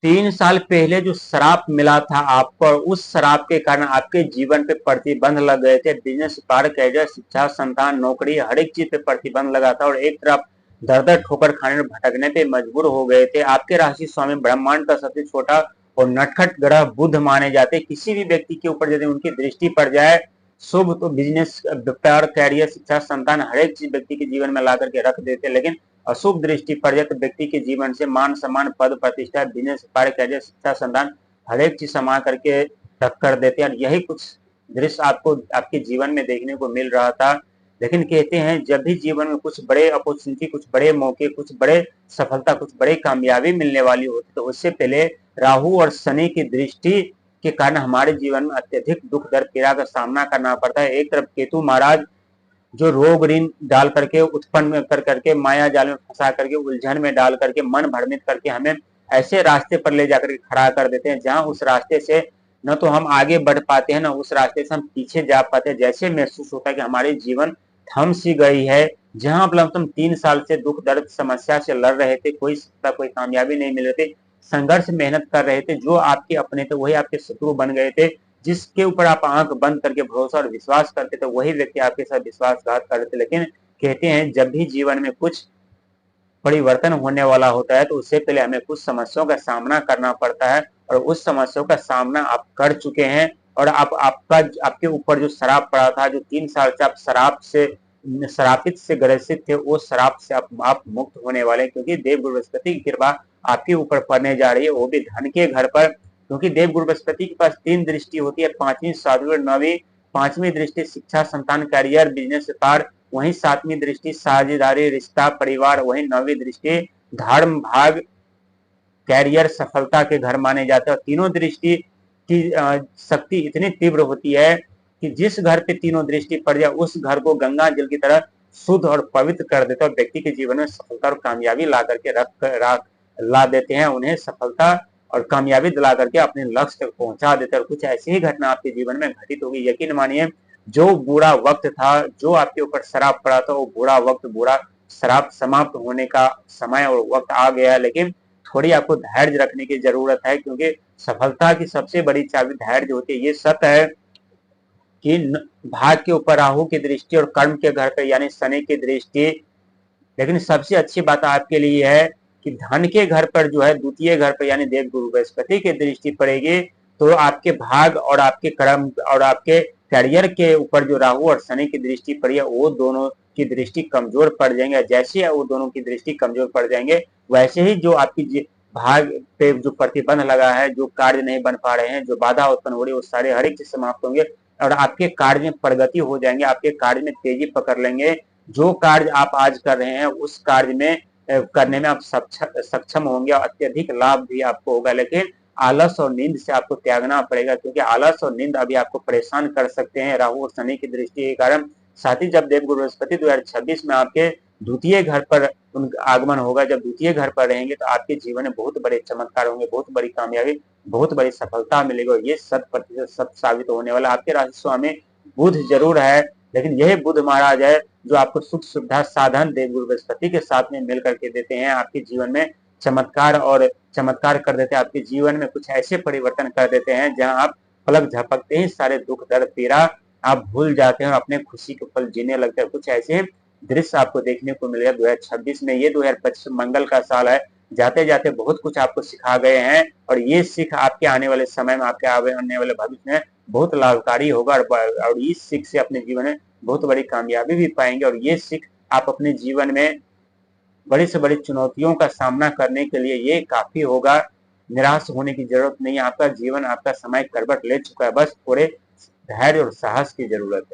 3 साल पहले जो श्राप मिला था आपको, और उस श्राप के कारण आपके जीवन पे प्रतिबंध लग गए थे। बिजनेस, कार्य, कैरियर, शिक्षा, संतान, नौकरी, हर एक चीज पे प्रतिबंध लगा था और एक तरफ दर दर ठोकर खाने और भटकने पे मजबूर हो गए थे। आपके राशि स्वामी ब्रह्मांड का सबसे छोटा और नटखट ग्रह बुध माने जाते। किसी भी व्यक्ति के ऊपर यदि उनकी दृष्टि पड़ जाए शुभ, तो बिजनेस, व्यापार, कैरियर, शिक्षा, संतान, हर एक चीज व्यक्ति के जीवन में ला करके रख देते। लेकिन अशुभ दृष्टि पड़ जाए तो व्यक्ति के जीवन से मान सम्मान, पद प्रतिष्ठा, बिजनेस, कार्य, कैरियर, शिक्षा, संतान, हर एक चीज समा करके रख कर देते हैं। यही कुछ दृश्य आपको आपके जीवन में देखने को मिल रहा था। लेकिन कहते हैं जब भी जीवन में कुछ बड़े अपॉर्चुनिटी, कुछ बड़े मौके, कुछ बड़े सफलता, कुछ बड़े कामयाबी मिलने वाली होती तो उससे पहले राहु और शनि की दृष्टि के कारण हमारे जीवन में अत्यधिक दुख दर्द पीड़ा का सामना करना पड़ता है। एक तरफ केतु महाराज जो रोग ऋण डाल करके, उत्पन्न कर करके, माया जाल में फंसा करके, उलझन में डाल करके, मन भ्रमित करके हमें ऐसे रास्ते पर ले जाकर खड़ा कर देते हैं जहां उस रास्ते से न तो हम आगे बढ़ पाते हैं, न उस रास्ते से हम पीछे जा पाते हैं। जैसे महसूस होता है कि हमारे जीवन थम सी गई है। जहां हम 3 साल से दुख दर्द समस्या से लड़ रहे थे, कोई सत्ता, कोई कामयाबी नहीं मिल रही थी, संघर्ष मेहनत कर रहे थे, जो आपके अपने थे वही आपके शत्रु बन गए थे। जिसके ऊपर आप आंख बंद करके भरोसा और विश्वास करते थे वही व्यक्ति आपके साथ विश्वासघात कर रहे थे। लेकिन कहते हैं जब भी जीवन में कुछ परिवर्तन होने वाला होता है तो उससे पहले हमें कुछ समस्याओं का सामना करना पड़ता है, और उस समस्याओं का सामना आप कर चुके हैं। और आप आपके ऊपर जो श्राप पड़ा था, जो 3 साल से आप श्रापित से ग्रसित थे, वो श्राप से आप मुक्त होने वाले हैं, क्योंकि देवगुरु बृहस्पति की कृपा आपके ऊपर पड़ने जा रही है, वो भी धन के घर पर। क्योंकि देवगुरु बृहस्पति के पास 3 दृष्टि होती है, 5वीं, 7वीं और 9वीं। 5वीं दृष्टि शिक्षा, संतान, करियर, बिजनेस, व्यापार, वहीं 7वीं दृष्टि साझेदारी, रिश्ता, परिवार, वहीं 9वीं दृष्टि धर्म, भाग, कैरियर, सफलता के घर माने जाते हैं। और तीनों दृष्टि की शक्ति इतनी तीव्र होती है कि जिस घर पे तीनों दृष्टि पड़ जाए उस घर को गंगा जल की तरह शुद्ध और पवित्र कर देते हैं, और व्यक्ति के जीवन में सफलता और कामयाबी ला करके ला देते हैं। उन्हें सफलता और कामयाबी दिला करके अपने लक्ष्य तक पहुंचा देते हैं। और कुछ ऐसी ही घटना आपके जीवन में घटित होगी। यकीन मानिए, जो बुरा वक्त था, जो आपके ऊपर श्राप पड़ा था, वो बुरा वक्त, बुरा श्राप समाप्त होने का समय और वक्त आ गया। लेकिन थोड़ी आपको धैर्य रखने की जरूरत है, क्योंकि सफलता की सबसे बड़ी चाबी धैर्य होती है। ये सत्य है कि भाग के ऊपर राहु की दृष्टि और कर्म के घर पर यानी शनि की दृष्टि, लेकिन सबसे अच्छी बात आपके लिए है कि धन के घर पर जो है द्वितीय घर पर यानी देवगुरु बृहस्पति की दृष्टि पड़ेगी, तो आपके भाग और आपके कर्म और आपके करियर के ऊपर जो राहु और शनि की दृष्टि पड़ी है, वो दोनों की दृष्टि कमजोर पड़ जाएंगे। जैसे वो दोनों की दृष्टि कमजोर पड़ जाएंगे, वैसे ही जो आपकी भाग पे जो प्रतिबंध लगा है, जो कार्य नहीं बन पा रहे हैं, जो बाधा उत्पन्न हो रही है, वो सारे हर एक चीज समाप्त होंगे और आपके कार्य में प्रगति हो जाएंगे, आपके कार्य में तेजी पकड़ लेंगे। जो कार्य आप आज कर रहे हैं उस कार्य में करने में आप सक्षम होंगे और अत्यधिक लाभ भी आपको होगा। लेकिन आलस और नींद से आपको त्यागना पड़ेगा, क्योंकि आलस और नींद अभी आपको परेशान कर सकते हैं राहु और शनि की दृष्टि के कारण। साथ ही जब देवगुरु बृहस्पति 2026 में आपके द्वितीय घर पर उनका आगमन होगा, जब द्वितीय घर पर रहेंगे तो आपके जीवन में बहुत बड़े चमत्कार होंगे, बहुत बड़ी कामयाबी, बहुत बड़ी सफलता मिलेगी। और ये 100% सत्य साबित होने वाला। आपके राशि स्वामी बुध जरूर है, लेकिन यह बुध महाराज है जो आपको सुख सुविधा साधन देवगुरु बृहस्पति के साथ में मिल करके देते हैं, आपके जीवन में चमत्कार कर देते हैं। आपके जीवन में कुछ ऐसे परिवर्तन कर देते हैं जहां आप पलक झपकते ही सारे दुख दर्द पीड़ा आप भूल जाते हैं और अपने खुशी के पल जीने लगते हैं। कुछ ऐसे दृश्य आपको देखने को मिलेगा 2026 में। ये 2025 मंगल का साल है, जाते जाते बहुत कुछ आपको सिखा गए हैं, और ये सीख आपके आने वाले समय में, आपके आने वाले भविष्य में बहुत लाभकारी होगा। और इस सीख से अपने जीवन में बहुत बड़ी कामयाबी भी पाएंगे। और ये सीख आप अपने जीवन में बड़ी से बड़ी चुनौतियों का सामना करने के लिए ये काफी होगा। निराश होने की जरूरत नहीं है। आपका जीवन, आपका समय करवट ले चुका है, बस थोड़े धैर्य और साहस की जरूरत है।